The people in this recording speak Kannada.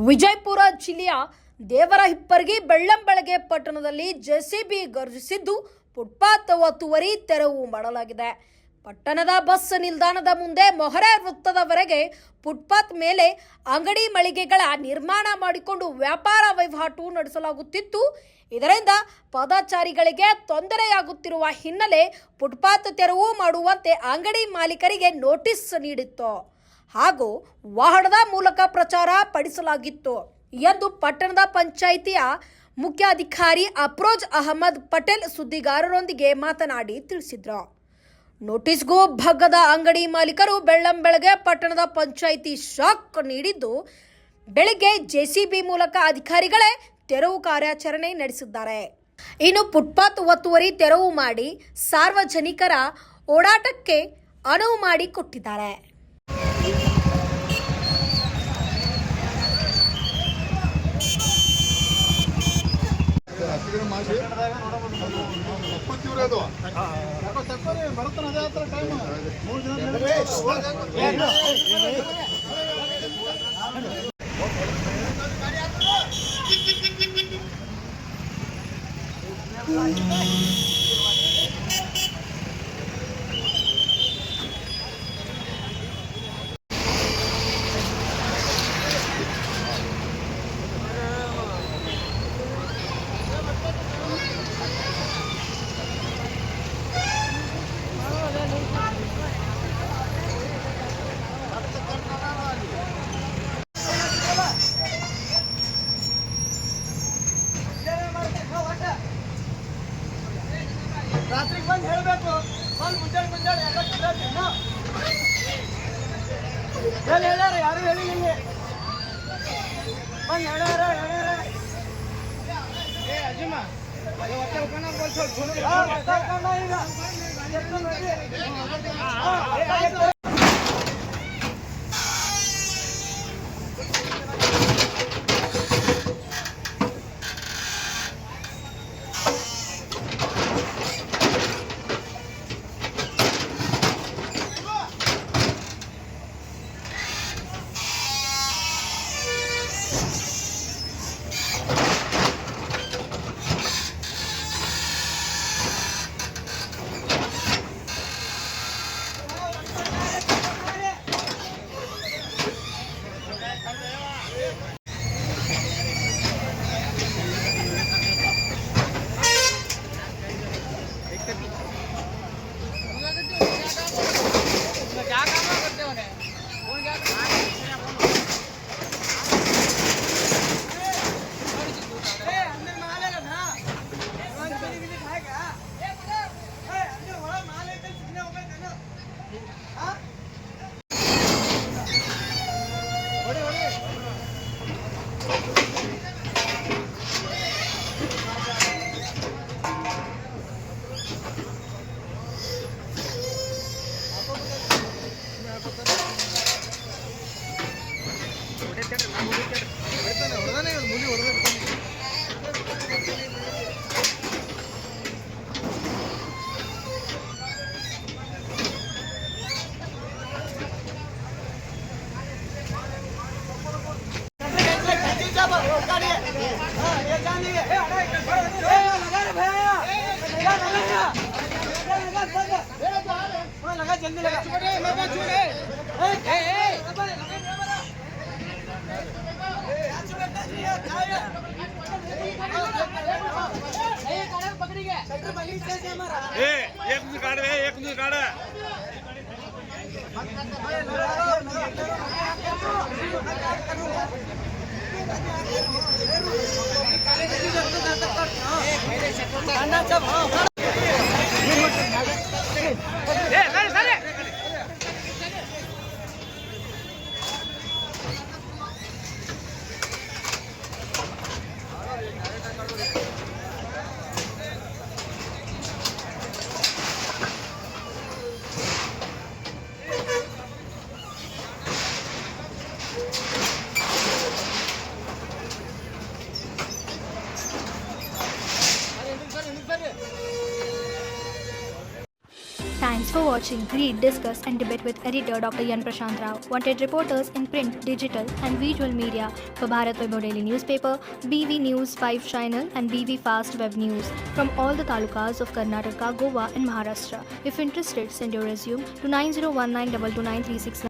ವಿಜಯಪುರ ಜಿಲ್ಲೆಯ ದೇವರಹಿಪ್ಪರಗಿ ಬೆಳ್ಳಂಬೆಳಗ್ಗೆ ಪಟ್ಟಣದಲ್ಲಿ ಜೆಸಿಬಿ ಗರ್ಜಿಸಿದ್ದು ಫುಟ್ಪಾತ್ ಒತ್ತುವರಿ ತೆರವು ಮಾಡಲಾಗಿದೆ. ಪಟ್ಟಣದ ಬಸ್ ನಿಲ್ದಾಣದ ಮುಂದೆ ಮೊಹರೆ ವೃತ್ತದವರೆಗೆ ಫುಟ್ಪಾತ್ ಮೇಲೆ ಅಂಗಡಿ ಮಳಿಗೆಗಳ ನಿರ್ಮಾಣ ಮಾಡಿಕೊಂಡು ವ್ಯಾಪಾರ ವಹಿವಾಟು ನಡೆಸಲಾಗುತ್ತಿತ್ತು. ಇದರಿಂದ ಪಾದಚಾರಿಗಳಿಗೆ ತೊಂದರೆಯಾಗುತ್ತಿರುವ ಹಿನ್ನೆಲೆ ಫುಟ್ಪಾತ್ ತೆರವು ಮಾಡುವಂತೆ ಅಂಗಡಿ ಮಾಲೀಕರಿಗೆ ನೋಟಿಸ್ ನೀಡಿತ್ತು ಹಾಗೂ ವಾಹನದ ಮೂಲಕ ಪ್ರಚಾರ ಪಡಿಸಲಾಗಿತ್ತು ಎಂದು ಪಟ್ಟಣದ ಪಂಚಾಯಿತಿಯ ಮುಖ್ಯಾಧಿಕಾರಿ ಅಫ್ರೋಜ್ ಅಹಮದ್ ಪಟೇಲ್ ಸುದ್ದಿಗಾರರೊಂದಿಗೆ ಮಾತನಾಡಿ ತಿಳಿಸಿದರು. ನೋಟಿಸ್ಗೂ ಭಗ್ಗದ ಅಂಗಡಿ ಮಾಲೀಕರು ಬೆಳ್ಳಂಬೆಳಗ್ಗೆ ಪಟ್ಟಣದ ಪಂಚಾಯಿತಿ ಶಾಕ್ ನೀಡಿದ್ದು, ಬೆಳಿಗ್ಗೆ ಜೆಸಿಬಿ ಮೂಲಕ ಅಧಿಕಾರಿಗಳೇ ತೆರವು ಕಾರ್ಯಾಚರಣೆ ನಡೆಸಿದ್ದಾರೆ. ಇನ್ನು ಫುಟ್ಪಾತ್ ಒತ್ತುವರಿ ತೆರವು ಮಾಡಿ ಸಾರ್ವಜನಿಕರ ಓಡಾಟಕ್ಕೆ ಅನುವು ಮಾಡಿಕೊಟ್ಟಿದ್ದಾರೆ. ರಾತ್ರಿ ಬಂದು ಹೇಳಬೇಕು, ಬಂದು ಮುಂಜಾನೆ ಎಲ್ಲ ಹೇಳ್ಯಾರ, ಯಾರು ಹೇಳಿ ನಿಮಗೆ ಬಂದು ಹೇಳ್ಯಾರ. ಏ ಅಜಿಮ ಈಗ लगा जल्दी लगा एक काढ़ watching, read, discuss, and debate with editor Dr. Yan Prashant Rao. Wanted reporters in print, digital, and visual media for Bharat Vaibhav Daily Newspaper, BV News 5 Channel, and BV Fast Web News from all the talukas of Karnataka, Goa, and Maharashtra. If interested, send your resume to 9019229369.